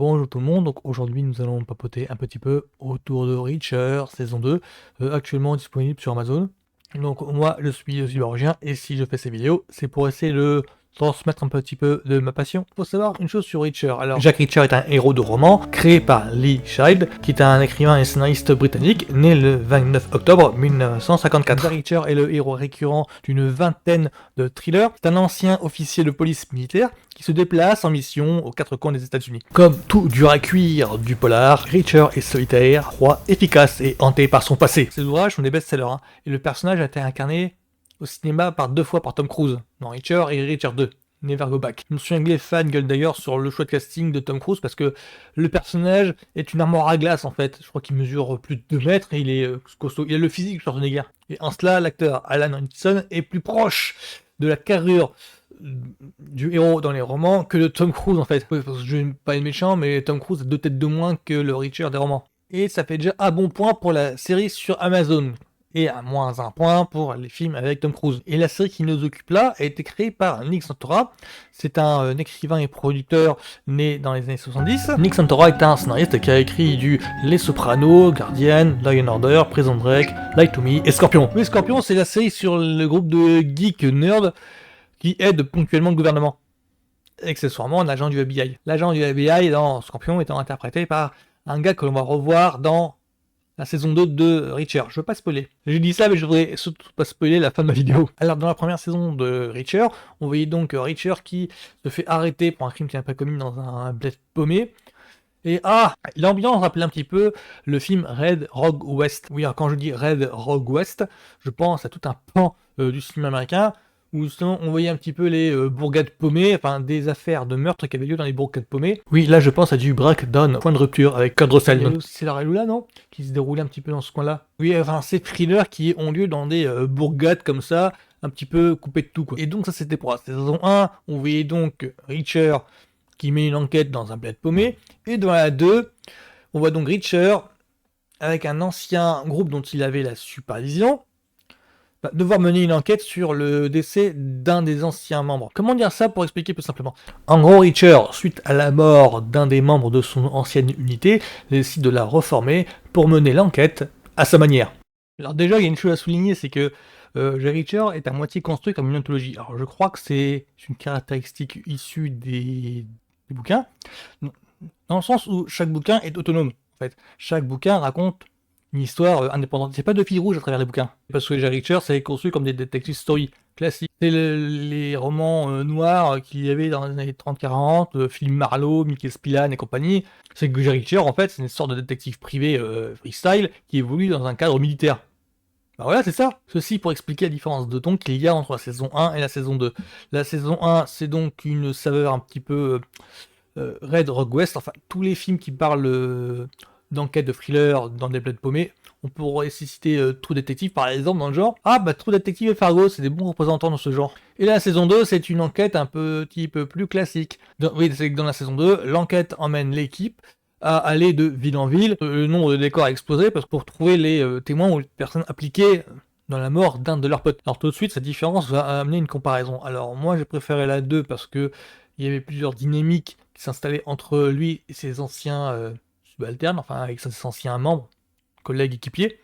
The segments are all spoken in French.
Bonjour tout le monde, donc aujourd'hui nous allons papoter un petit peu autour de Reacher saison 2, actuellement disponible sur Amazon. Donc moi je suis cyborgien et si je fais ces vidéos, c'est pour essayer de transmettre un petit peu de ma passion. Faut savoir une chose sur Reacher. Alors Jack Reacher est un héros de roman créé par Lee Child, qui est un écrivain et scénariste britannique né le 29 octobre 1954. Jack Reacher est le héros récurrent d'une vingtaine de thrillers. C'est un ancien officier de police militaire qui se déplace en mission aux quatre coins des États-Unis. Comme tout dur à cuire du polar, Reacher est solitaire, froid, efficace et hanté par son passé. Ses ouvrages sont des best-sellers, hein, et le personnage a été incarné au cinéma deux fois par Tom Cruise, dans Reacher et Reacher 2. Never Go Back. Je me suis anglais fan gueule d'ailleurs sur le choix de casting de Tom Cruise parce que le personnage est une armoire à glace en fait. Je crois qu'il mesure plus de 2 mètres et il est costaud. Il a le physique de Schwarzenegger. Et en cela, l'acteur Alan Ritchson est plus proche de la carrure du héros dans les romans que de Tom Cruise en fait. Parce que je vais pas être méchant, mais Tom Cruise a 2 têtes de moins que le Reacher des romans. Et ça fait déjà un bon point pour la série sur Amazon. Et à moins 1 point pour les films avec Tom Cruise. Et la série qui nous occupe là a été créée par Nick Santora. C'est un écrivain et producteur né dans les années 70. Nick Santora est un scénariste qui a écrit du Les Sopranos, Guardian, Law & Order, Prison Break, Lie to Me et Scorpion. Oui, Scorpion, c'est la série sur le groupe de geeks nerds qui aide ponctuellement le gouvernement. Accessoirement, un agent du FBI. L'agent du FBI dans Scorpion étant interprété par un gars que l'on va revoir dans la saison 2 de Reacher. Je veux pas spoiler. J'ai dit ça, mais je voudrais surtout pas spoiler la fin de ma vidéo. Alors, dans la première saison de Reacher, on voyait donc Reacher qui se fait arrêter pour un crime qu'il n'a pas commis dans un bled paumé. Et l'ambiance rappelait un petit peu le film Red Rogue West. Oui, alors quand je dis Red Rogue West, je pense à tout un pan du cinéma américain où justement on voyait un petit peu les bourgades paumées, enfin des affaires de meurtre qui avaient lieu dans les bourgades paumées. Oui, là je pense à du Breakdown, point de rupture avec Kurt Russell. C'est la Relula, non, qui se déroulait un petit peu dans ce coin-là. Oui, enfin ces thrillers qui ont lieu dans des bourgades comme ça, un petit peu coupées de tout quoi. Et donc ça c'était pour la saison 1, on voyait donc Reacher qui met une enquête dans un bled paumé, et dans la 2, on voit donc Reacher avec un ancien groupe dont il avait la supervision, devoir mener une enquête sur le décès d'un des anciens membres. Comment dire ça pour expliquer plus simplement? En gros, Reacher, suite à la mort d'un des membres de son ancienne unité, décide de la reformer pour mener l'enquête à sa manière. Alors déjà, il y a une chose à souligner, c'est que Reacher est à moitié construit comme une anthologie. Alors je crois que c'est une caractéristique issue des bouquins, dans le sens où chaque bouquin est autonome. En fait, chaque bouquin raconte une histoire indépendante. C'est pas de fil rouge à travers les bouquins. Parce que Jack Reacher, c'est conçu comme des detective stories classiques. C'est les romans noirs qu'il y avait dans les années 30-40, Philip Marlowe, Michael Spillane et compagnie. C'est que Jack Reacher, en fait, c'est une sorte de détective privé freestyle qui évolue dans un cadre militaire. Bah voilà, c'est ça. Ceci pour expliquer la différence de ton qu'il y a entre la saison 1 et la saison 2. La saison 1, c'est donc une saveur un petit peu Red Rogue West. Enfin, tous les films qui parlent d'enquête de thriller dans des bleds paumés, on pourrait citer True Detective par exemple dans le genre. True Detective et Fargo, c'est des bons représentants dans ce genre. Et la saison 2, c'est une enquête un petit peu plus classique. Oui, c'est que dans la saison 2, l'enquête emmène l'équipe à aller de ville en ville. Le nombre de décors a explosé parce que pour trouver les témoins ou les personnes impliquées dans la mort d'un de leurs potes. Alors tout de suite, cette différence va amener une comparaison. Alors moi, j'ai préféré la 2 parce que il y avait plusieurs dynamiques qui s'installaient entre lui et ses anciens subalternes, enfin avec ses anciens membres, collègues, équipiers.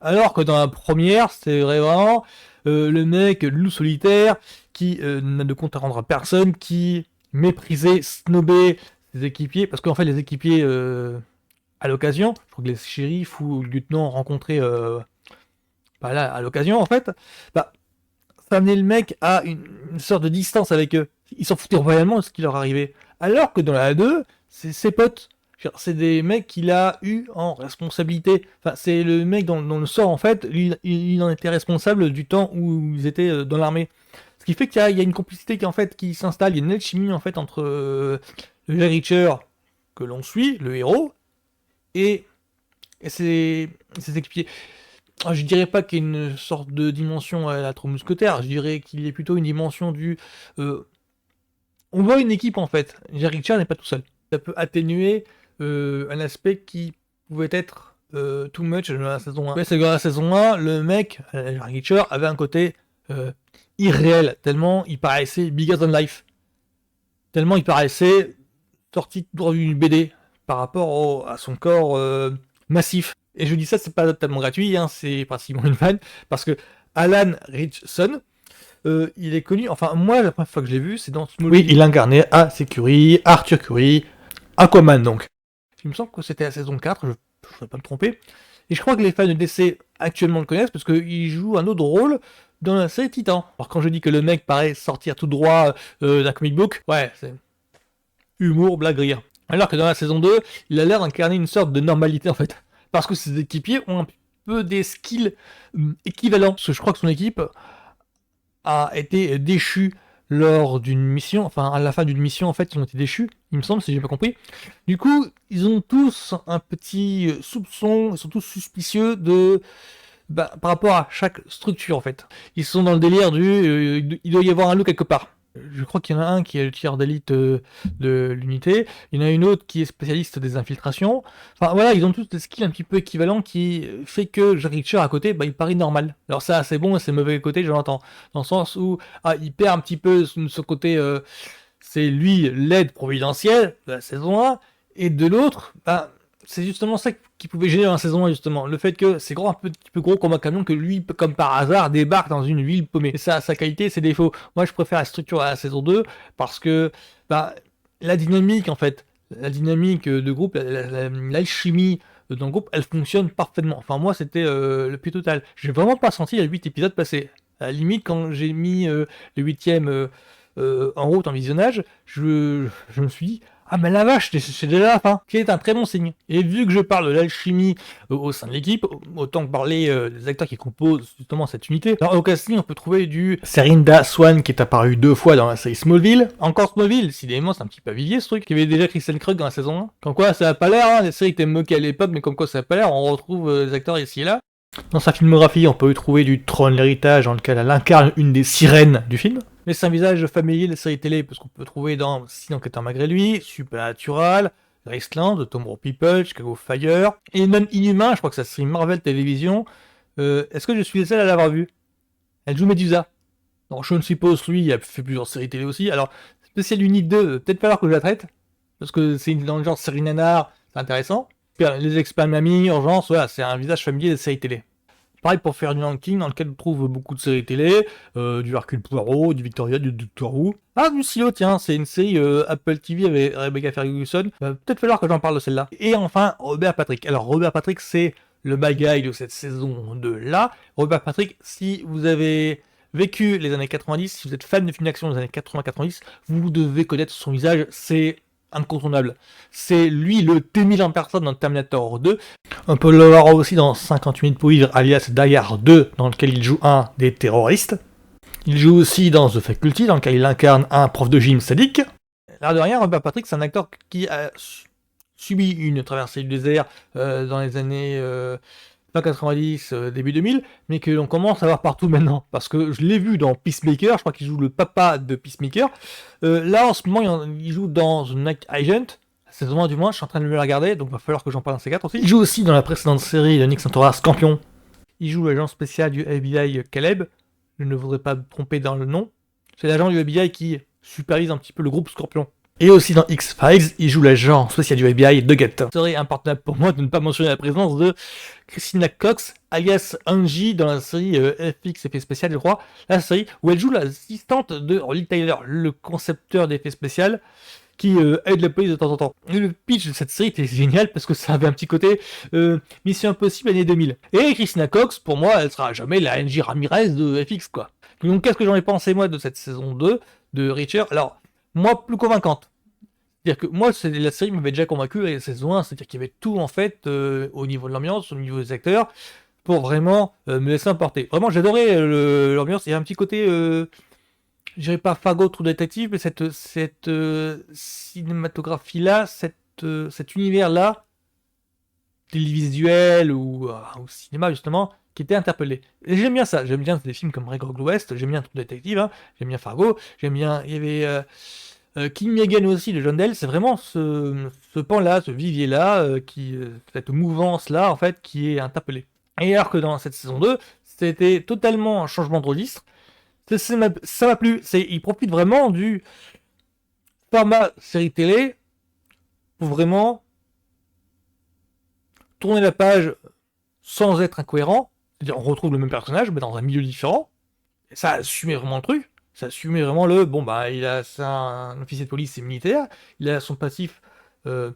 Alors que dans la première, c'est vraiment le mec loup solitaire qui n'a de compte à rendre à personne, qui méprisait, snobait ses équipiers, parce qu'en fait les équipiers à l'occasion, je crois que les shérifs ou le lieutenant rencontrés là, à l'occasion en fait, ça amenait le mec à une sorte de distance avec eux. Ils s'en foutaient royalement de ce qui leur arrivait. Alors que dans la 2, c'est ses potes. C'est des mecs qu'il a eu en responsabilité. Enfin, c'est le mec dans le sort, en fait, il en était responsable du temps où ils étaient dans l'armée. Ce qui fait qu'il y a une complicité qui s'installe, il y a une alchimie en fait entre le Reacher que l'on suit, le héros, et ses équipiers. Je dirais pas qu'il y a une sorte de dimension à la Trois Mousquetaires, je dirais qu'il y a plutôt une dimension du... on voit une équipe en fait, Jack Reacher n'est pas tout seul. Ça peut atténuer un aspect qui pouvait être too much dans la saison 1. Ouais, c'est que dans la saison 1, le mec, Jack Reacher, avait un côté irréel, tellement il paraissait bigger than life. Tellement il paraissait sorti d'une BD. par rapport à son corps massif. Et je dis ça, c'est pas totalement gratuit, hein, c'est pratiquement une vanne, parce que Alan Ritchson, il est connu, enfin moi la première fois que je l'ai vu, c'est dans Smallville. Oui, il incarnait Ace Curry, Arthur Curry, Aquaman donc. Il me semble que c'était la saison 4, je ne vais pas me tromper. Et je crois que les fans de DC actuellement le connaissent parce qu'il joue un autre rôle dans la série Titan. Alors quand je dis que le mec paraît sortir tout droit d'un comic book, ouais, c'est humour, blague, rire. Alors que dans la saison 2, il a l'air d'incarner une sorte de normalité en fait. Parce que ses équipiers ont un peu des skills équivalents. Parce que je crois que son équipe a été déchue lors d'une mission, enfin à la fin d'une mission en fait ils ont été déchus, il me semble si j'ai pas compris. Du coup ils ont tous un petit soupçon, ils sont tous suspicieux de par rapport à chaque structure en fait. Ils sont dans le délire du il doit y avoir un loup quelque part. Je crois qu'il y en a un qui est le tireur d'élite de l'unité, il y en a une autre qui est spécialiste des infiltrations. Enfin voilà, ils ont tous des skills un petit peu équivalents qui fait que Jack Reacher à côté, il paraît normal. Alors ça, c'est bon et c'est mauvais côté, je l'entends. Dans le sens où il perd un petit peu ce côté, c'est lui l'aide providentielle de la saison 1, et de l'autre, c'est justement ça qui pouvait gêner dans la saison 1 justement. Le fait que c'est un petit peu gros comme un camion, que lui, comme par hasard, débarque dans une ville paumée. Et ça, sa qualité, ses défauts. Moi, je préfère la structure à la saison 2 parce que la dynamique, en fait, la dynamique de groupe, l'alchimie dans le groupe, elle fonctionne parfaitement. Enfin, moi, c'était le plus total. J'ai vraiment pas senti les 8 épisodes passer. À la limite, quand j'ai mis le 8ème en route en visionnage, je me suis dit, ah mais la vache, c'est déjà la fin, qui est un très bon signe. Et vu que je parle de l'alchimie au sein de l'équipe, autant que parler des acteurs qui composent justement cette unité. Alors au casting, on peut trouver du Serinda Swan qui est apparu 2 fois dans la série Smallville. Encore Smallville, décidément c'est un petit peu vivier ce truc. Il y avait déjà Kristen Krug dans la saison 1. Comme quoi ça a pas l'air, hein, les séries que t'aimes moquées à l'époque, mais comme quoi ça a pas l'air, on retrouve les acteurs ici et là. Dans sa filmographie, on peut y trouver du Trône l'héritage dans lequel elle incarne une des sirènes du film. Mais c'est un visage familier des séries télé, parce qu'on peut trouver dans Six enquêteurs malgré lui, Supernatural, Graceland, Tomorrow People, Chicago Fire, et même Inhumain, je crois que c'est la série Marvel Télévision. Est-ce que je suis le seul à l'avoir vu? Elle joue Medusa. Donc Sean Suppose, lui, il a fait plusieurs séries télé aussi. Alors, Spécial Unit 2, peut-être falloir que je la traite, parce que c'est dans le genre série nanar, c'est intéressant. Les experts Mamie, Urgence, voilà, c'est un visage familier des séries télé. Pareil pour faire du ranking dans lequel on trouve beaucoup de séries télé, du Hercule Poirot, du Victoria, du Doctor Who. Ah, du Silo, tiens, c'est une série Apple TV avec Rebecca Ferguson. Peut-être falloir que j'en parle de celle-là. Et enfin, Robert Patrick. Alors, Robert Patrick, c'est le bad guy de cette saison 2-là. Robert Patrick, si vous avez vécu les années 90, si vous êtes fan de films d'action des années 80-90, vous devez connaître son visage, c'est incontournable. C'est lui le T-1000 en personne dans Terminator 2. On peut le voir aussi dans 58 minutes pour vivre, alias Die Hard 2, dans lequel il joue un des terroristes. Il joue aussi dans The Faculty, dans lequel il incarne un prof de gym sadique. L'air de rien, Robert Patrick, c'est un acteur qui a subi une traversée du désert dans les années fin 90, début 2000, mais que l'on commence à voir partout maintenant. Parce que je l'ai vu dans Peacemaker, je crois qu'il joue le papa de Peacemaker. Là, en ce moment, il joue dans The Night Agent, saison 1 du moins, je suis en train de me la regarder, donc il va falloir que j'en parle dans ces 4 aussi. Il joue aussi dans la précédente série de Nick Santora, Scorpion. Il joue l'agent spécial du FBI Caleb, je ne voudrais pas me tromper dans le nom. C'est l'agent du FBI qui supervise un petit peu le groupe Scorpion. Et aussi dans X-Files, il joue l'agent spécial du FBI, Doggett. Ce serait important pour moi de ne pas mentionner la présence de Christina Cox, alias Angie, dans la série FX Effets Spéciaux, je crois. La série où elle joue l'assistante de Rolly Tyler, le concepteur d'effets spéciaux, qui aide la police de temps en temps. Et le pitch de cette série était génial parce que ça avait un petit côté Mission Impossible année 2000. Et Christina Cox, pour moi, elle sera jamais la Angie Ramirez de FX, quoi. Donc qu'est-ce que j'en ai pensé, moi, de cette saison 2 de Reacher? Alors, moi, plus convaincante. C'est-à-dire que moi, la série m'avait déjà convaincu avec la saison 1, c'est-à-dire qu'il y avait tout, en fait, au niveau de l'ambiance, au niveau des acteurs, pour vraiment me laisser emporter. Vraiment, j'adorais l'ambiance. Il y a un petit côté... je dirais pas Fargo True Detective, mais cette cinématographie-là, cet univers-là, télévisuel ou cinéma justement, qui était interpellé. Et j'aime bien ça, j'aime bien des films comme Red Rock West, j'aime bien True Detective, hein, j'aime bien Fargo, j'aime bien... Il y avait King Megan aussi, de John Dell, c'est vraiment ce pan-là, ce vivier-là, cette mouvance-là, en fait, qui est interpellée. Et alors que dans cette saison 2, c'était totalement un changement de registre. Ça m'a plu. Il profite vraiment du format série télé pour vraiment tourner la page sans être incohérent. C'est-à-dire, on retrouve le même personnage, mais dans un milieu différent. Et ça assumait vraiment le truc. Ça assumait vraiment le... Bon, bah, c'est un officier de police, c'est militaire. Il a son passif dans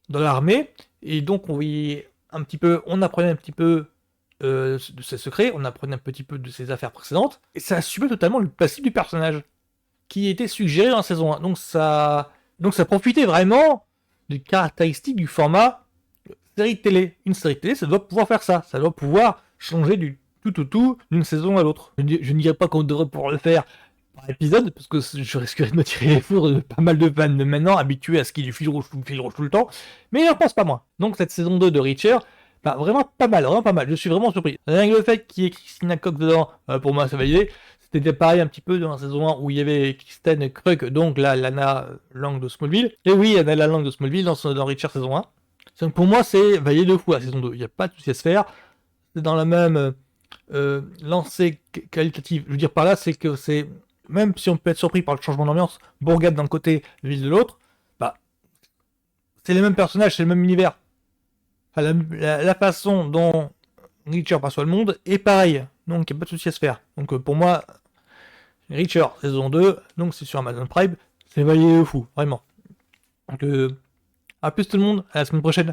l'armée. Et donc, on apprenait un petit peu de ses secrets, on apprenait un petit peu de ses affaires précédentes. Et ça assumait totalement le passif du personnage, qui était suggéré dans la saison 1. Donc ça profitait vraiment des caractéristiques du format série de télé. Une série de télé, ça doit pouvoir faire ça. Ça doit pouvoir changer du tout d'une saison à l'autre. Je ne dirais pas qu'on devrait pouvoir le faire par épisode, parce que je risquerais de me tirer les fours de pas mal de fans de maintenant, habitués à ce qu'il y ait du fil rouge tout le temps. Mais j'en pense pas moins. Donc cette saison 2 de Reacher, bah, vraiment pas mal, je suis vraiment surpris. Rien que le fait qu'il y ait Christina Koch dedans, pour moi ça validé. C'était pareil un petit peu dans la saison 1 où il y avait Kristen Krug, donc la Lana Lang de Smallville. Et oui, il y en a la Lang de Smallville dans Reacher saison 1. Donc pour moi, c'est validé 2 fois la saison 2. Il n'y a pas de souci à se faire. C'est dans la même lancée qualitative. Je veux dire par là, c'est que c'est... Même si on peut être surpris par le changement d'ambiance, Bourgade d'un côté, ville de l'autre, bah, c'est les mêmes personnages, c'est le même univers. Enfin, la façon dont Reacher perçoit le monde est pareille. Donc il n'y a pas de souci à se faire. Donc pour moi, Reacher saison 2, donc c'est sur Amazon Prime, c'est validé de fou, vraiment. Donc à plus tout le monde, à la semaine prochaine.